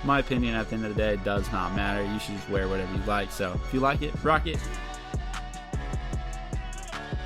my opinion, at the end of the day, does not matter. You should just wear whatever you like. So if you like it, rock it.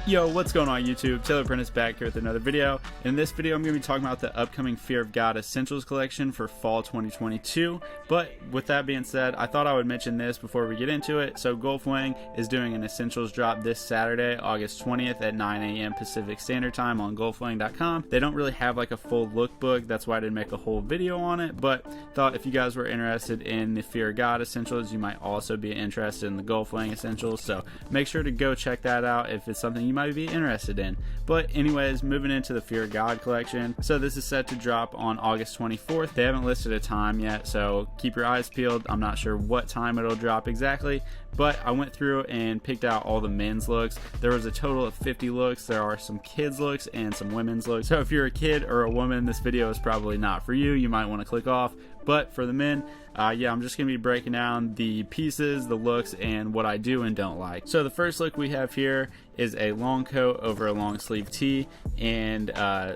Yo, what's going on YouTube? Taylor Prentice back here with another video. In this video, I'm going to be talking about the upcoming Fear of God Essentials collection for fall 2022. But with that being said, I thought I would mention this before we get into it. So Golfwing is doing an Essentials drop this Saturday, August 20th at 9 a.m. Pacific Standard Time on golfwing.com. They don't really have like a full lookbook. That's why I didn't make a whole video on it. But thought if you guys were interested in the Fear of God Essentials, you might also be interested in the Golfwing Essentials. So make sure to go check that out if it's something you might be interested in. But anyways, moving into the Fear of God collection. So this is set to drop on August 24th. They haven't listed a time yet, so keep your eyes peeled. I'm not sure what time it'll drop exactly, but I went through and picked out all the men's looks. There was a total of 50 looks. There are some kids looks and some women's looks. So if you're a kid or a woman, this video is probably not for you. You might want to click off. But for the men, yeah, I'm just going to be breaking down the pieces, the looks, and what I do and don't like. So the first look we have here is a long coat over a long sleeve tee and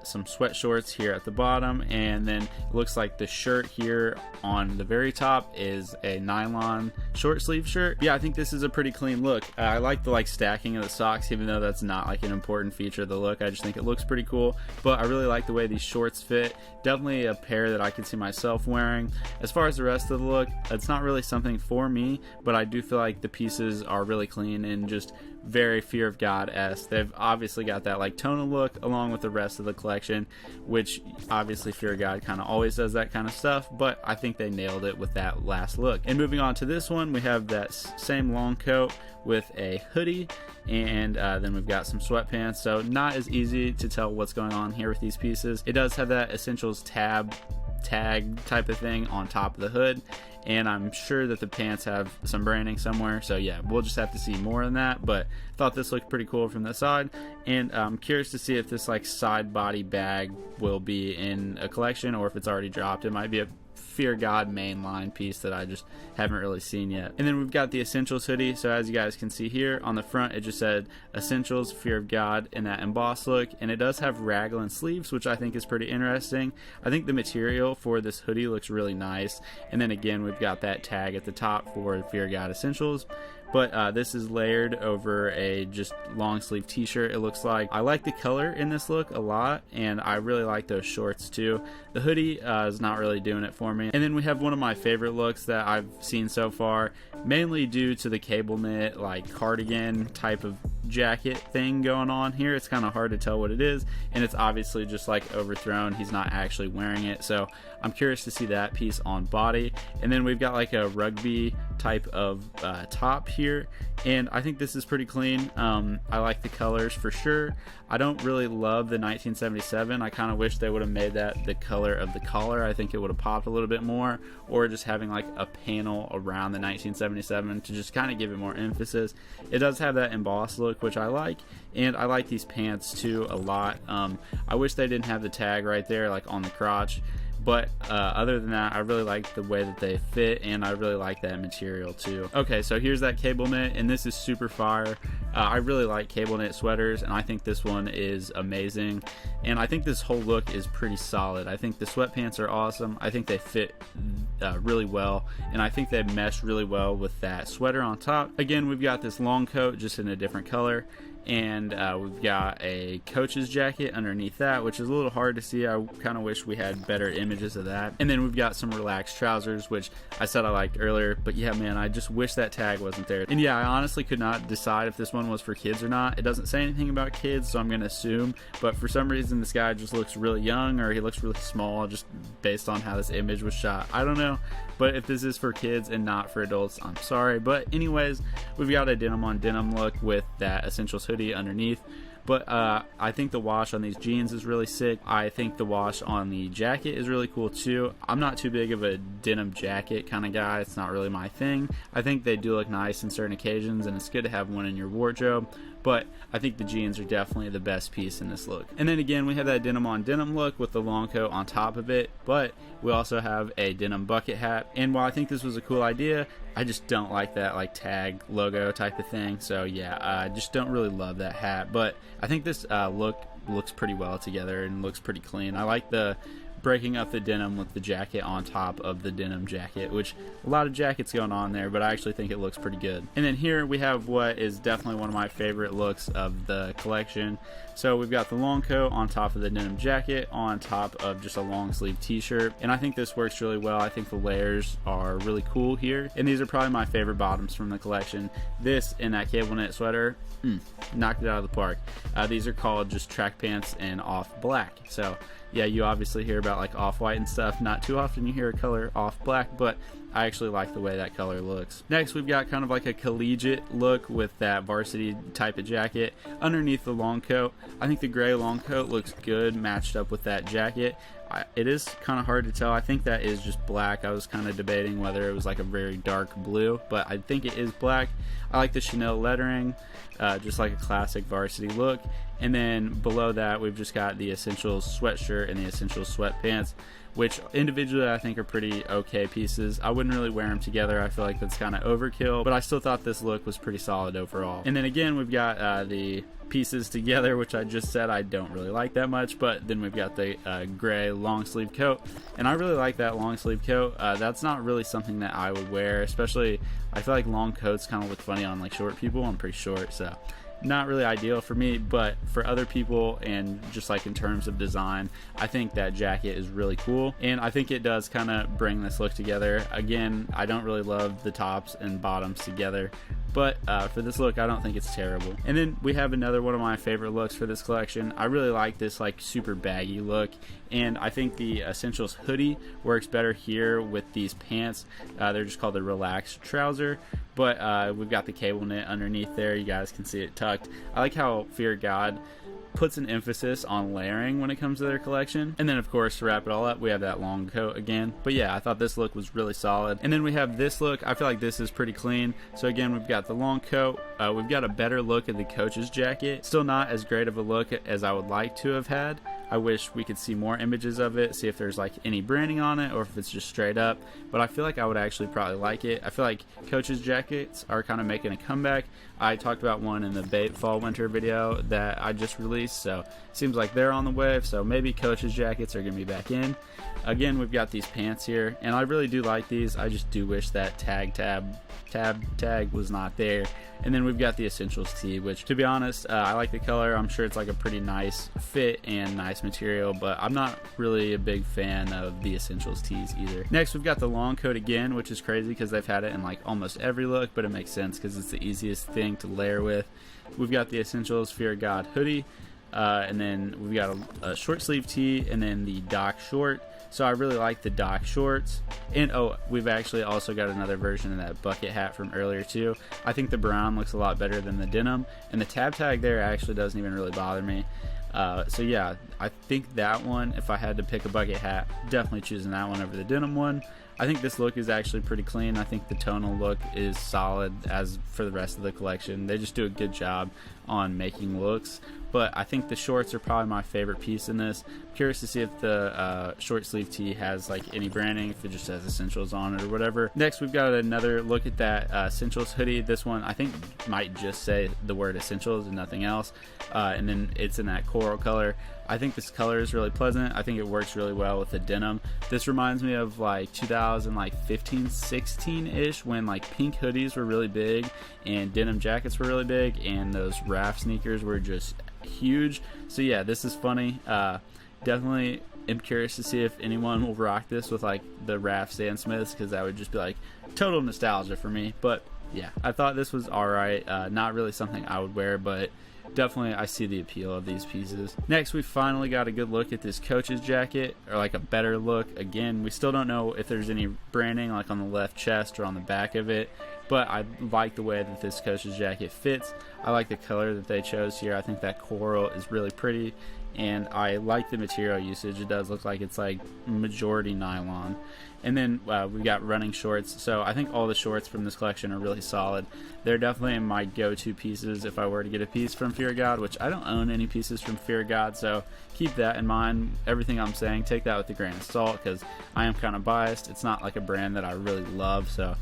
some sweat shorts here at the bottom, and then it looks like the shirt here on the very top is a nylon short sleeve shirt. Yeah, I think this is a pretty clean look. I like the stacking of the socks, even though that's not like an important feature of the look. I just think it looks pretty cool, but I really like the way these shorts fit. Definitely a pair that I could see myself wearing. As far as the rest of the look, it's not really something for me, but I do feel like the pieces are really clean and just very Fear of God-esque. They've obviously got that like tonal look along with the rest of the collection, which obviously Fear of God kind of always does that kind of stuff, but I think they nailed it with that last look. And moving on to this one, we have that same long coat with a hoodie, and then we've got some sweatpants. So not as easy to tell what's going on here with these pieces. It does have that Essentials tag type of thing on top of the hood, and I'm sure that the pants have some branding somewhere, so yeah, we'll just have to see more than that. But I thought this looked pretty cool from the side, and I'm curious to see if this like side body bag will be in a collection or if it's already dropped. It might be a Fear God mainline piece that I just haven't really seen yet. And then we've got the Essentials hoodie. So as you guys can see here on the front, it just said Essentials Fear of God in that embossed look, and it does have raglan sleeves, which I think is pretty interesting. I think the material for this hoodie looks really nice, and then again we've got that tag at the top for Fear of God Essentials. But this is layered over a just long sleeve t-shirt, it looks like. I like the color in this look a lot, and I really like those shorts too. The hoodie is not really doing it for me. And then we have one of my favorite looks that I've seen so far, mainly due to the cable knit like cardigan type of jacket thing going on here. It's kind of hard to tell what it is, and it's obviously just like overthrown. He's not actually wearing it, so I'm curious to see that piece on body. And then we've got like a rugby type of top here, and I think this is pretty clean. I like the colors for sure. I don't really love the 1977. I kind of wish they would have made that the color of the collar. I think it would have popped a little bit more, or just having like a panel around the 1977 to just kind of give it more emphasis. It does have that embossed look, which I like, and I like these pants too a lot. I wish they didn't have the tag right there like on the crotch, but other than that, I really like the way that they fit, and I really like that material too. Okay, so here's that cable knit, and this is super fire. I really like cable knit sweaters, and I think this one is amazing, and I think this whole look is pretty solid. I think the sweatpants are awesome. I think they fit really well, and I think they mesh really well with that sweater on top. Again, we've got this long coat just in a different color, and we've got a coach's jacket underneath that, which is a little hard to see. I kind of wish we had better images of that. And then we've got some relaxed trousers, which I said I liked earlier, but yeah, man, I just wish that tag wasn't there. And yeah, I honestly could not decide if this one was for kids or not. It doesn't say anything about kids, so I'm gonna assume, but for some reason this guy just looks really young, or he looks really small just based on how this image was shot. I don't know, but if this is for kids and not for adults, I'm sorry. But anyways, we've got a denim on denim look with that Essentials hoodie underneath. But I think the wash on these jeans is really sick. I think the wash on the jacket is really cool too. I'm not too big of a denim jacket kind of guy. It's not really my thing. I think they do look nice in certain occasions, and it's good to have one in your wardrobe. But I think the jeans are definitely the best piece in this look. And then again, we have that denim on denim look with the long coat on top of it, but we also have a denim bucket hat. And while I think this was a cool idea, I just don't like that like tag logo type of thing. So yeah, I just don't really love that hat. But I think this look looks pretty well together and looks pretty clean. I like the breaking up the denim with the jacket on top of the denim jacket, which a lot of jackets going on there, but I actually think it looks pretty good. And then here we have what is definitely one of my favorite looks of the collection. So we've got the long coat on top of the denim jacket on top of just a long sleeve t-shirt, and I think this works really well. I think the layers are really cool here, and these are probably my favorite bottoms from the collection. This and that cable knit sweater, knocked it out of the park. These are called just track pants and off black. So yeah, you obviously hear about like off-white and stuff. Not too often you hear a color off black, but I actually like the way that color looks. Next, we've got kind of like a collegiate look with that varsity type of jacket underneath the long coat. I think the gray long coat looks good matched up with that jacket. It is kind of hard to tell. I think that is just black. I was kind of debating whether it was like a very dark blue, but I think it is black. I like the Chanel lettering, just like a classic varsity look. And then below that, we've just got the Essentials sweatshirt and the Essentials sweatpants, which individually I think are pretty okay pieces. I wouldn't really wear them together. I feel like that's kind of overkill, but I still thought this look was pretty solid overall. And then again, we've got the pieces together, which I just said I don't really like that much, but then we've got the gray long sleeve coat, and I really like that long sleeve coat. That's not really something that I would wear, especially I feel like long coats kind of look funny on like short people. I'm pretty short, so not really ideal for me, but for other people and just like in terms of design, I think that jacket is really cool, and I think it does kind of bring this look together. Again, I don't really love the tops and bottoms together, but for this look, I don't think it's terrible. And then we have another one of my favorite looks for this collection. I really like this like super baggy look, and I think the Essentials hoodie works better here with these pants. They're just called the relaxed trouser, but we've got the cable knit underneath there. You guys can see it tucked. I like how Fear God puts an emphasis on layering when it comes to their collection. And then of course, to wrap it all up, we have that long coat again. But yeah, I thought this look was really solid. And then we have this look. I feel like this is pretty clean. So again, we've got the long coat. We've got a better look at the coach's jacket. Still not as great of a look as I would like to have had. I wish we could see more images of it, see if there's like any branding on it or if it's just straight up, but I feel like I would actually probably like it. I feel like coach's jackets are kind of making a comeback. I talked about one in the Bait Fall Winter video that I just released, so it seems like they're on the wave, so maybe coach's jackets are going to be back in. Again, we've got these pants here, and I really do like these. I just do wish that tag was not there. And then we've got the Essentials tee, which to be honest, I like the color. I'm sure it's like a pretty nice fit and nice material, but I'm not really a big fan of the Essentials tees either. Next, we've got the long coat again, which is crazy because they've had it in like almost every look, but it makes sense because it's the easiest thing to layer with. We've got the Essentials Fear God hoodie, and then we've got a short sleeve tee, and then the Doc short. So I really like the Doc shorts. And oh, we've actually also got another version of that bucket hat from earlier too. I think the brown looks a lot better than the denim, and the tab tag there actually doesn't even really bother me. So yeah, I think that one, if I had to pick a bucket hat, definitely choosing that one over the denim one. I think this look is actually pretty clean. I think the tonal look is solid as for the rest of the collection. They just do a good job on making looks. But I think the shorts are probably my favorite piece in this. I'm curious to see if the short sleeve tee has like any branding, if it just has Essentials on it or whatever. Next, we've got another look at that Essentials hoodie. This one I think might just say the word Essentials and nothing else. And then it's in that coral color. I think this color is really pleasant. I think it works really well with the denim. This reminds me of like 2015, 16-ish, when like pink hoodies were really big and denim jackets were really big and those Raf sneakers were just huge. So yeah, this is funny. Definitely am curious to see if anyone will rock this with like the Raf Stan Smiths, because that would just be like total nostalgia for me. But yeah, I thought this was alright. Not really something I would wear, but definitely I see the appeal of these pieces. Next, we finally got a good look at this coach's jacket, or like a better look. Again, we still don't know if there's any branding like on the left chest or on the back of it, but I like the way that this coach's jacket fits. I like the color that they chose here. I think that coral is really pretty, and I like the material usage. It does look like it's like majority nylon. And then we've got running shorts. So I think all the shorts from this collection are really solid. They're definitely my go-to pieces if I were to get a piece from Fear God, which I don't own any pieces from Fear God, so keep that in mind. Everything I'm saying, take that with a grain of salt, because I am kind of biased. It's not like a brand that I really love, so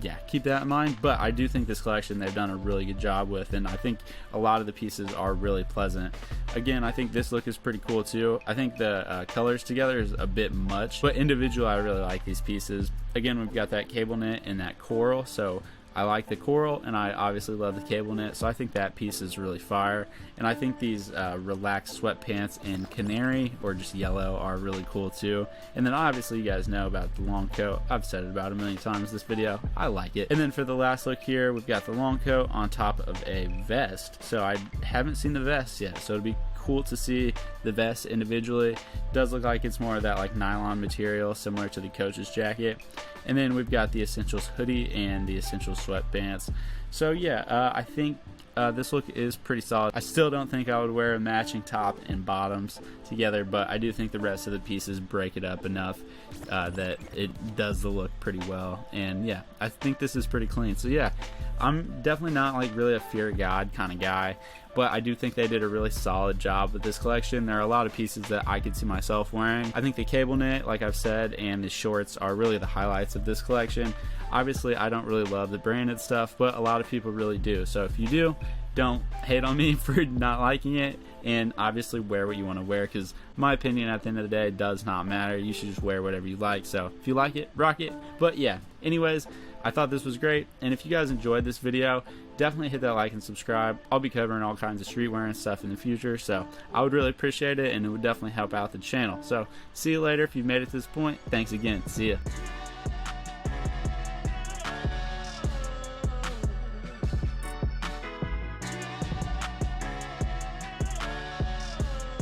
yeah, keep that in mind. But I do think this collection they've done a really good job with, and I think a lot of the pieces are really pleasant. Again, I think this look is pretty cool too. I think the colors together is a bit much, but individually I really like these pieces. Again, we've got that cable knit and that coral, so I like the coral, and I obviously love the cable knit, so I think that piece is really fire. And I think these relaxed sweatpants in canary or just yellow are really cool too. And then obviously you guys know about the long coat. I've said it about a million times this video. I like it. And then for the last look here, we've got the long coat on top of a vest. So I haven't seen the vest yet, so it'd be cool to see the vest individually. It does look like it's more of that like nylon material, similar to the coach's jacket. And then we've got the Essentials hoodie and the Essentials sweatpants. So yeah, I think this look is pretty solid. I still don't think I would wear a matching top and bottoms together, but I do think the rest of the pieces break it up enough that it does the look pretty well. And yeah, I think this is pretty clean. So yeah, I'm definitely not like really a fear of God kind of guy, but I do think they did a really solid job with this collection. There are a lot of pieces that I could see myself wearing. I think the cable knit, like I've said, and the shorts are really the highlights of this collection. Obviously, I don't really love the branded stuff, but a lot of people really do. So if you do, don't hate on me for not liking it, and obviously wear what you want to wear, because my opinion at the end of the day does not matter. You should just wear whatever you like. So if you like it, rock it. But yeah, anyways, I thought this was great, and if you guys enjoyed this video, definitely hit that like and subscribe. I'll be covering all kinds of streetwear and stuff in the future, so I would really appreciate it, and it would definitely help out the channel. So see you later. If you've made it to this point, thanks again. See ya.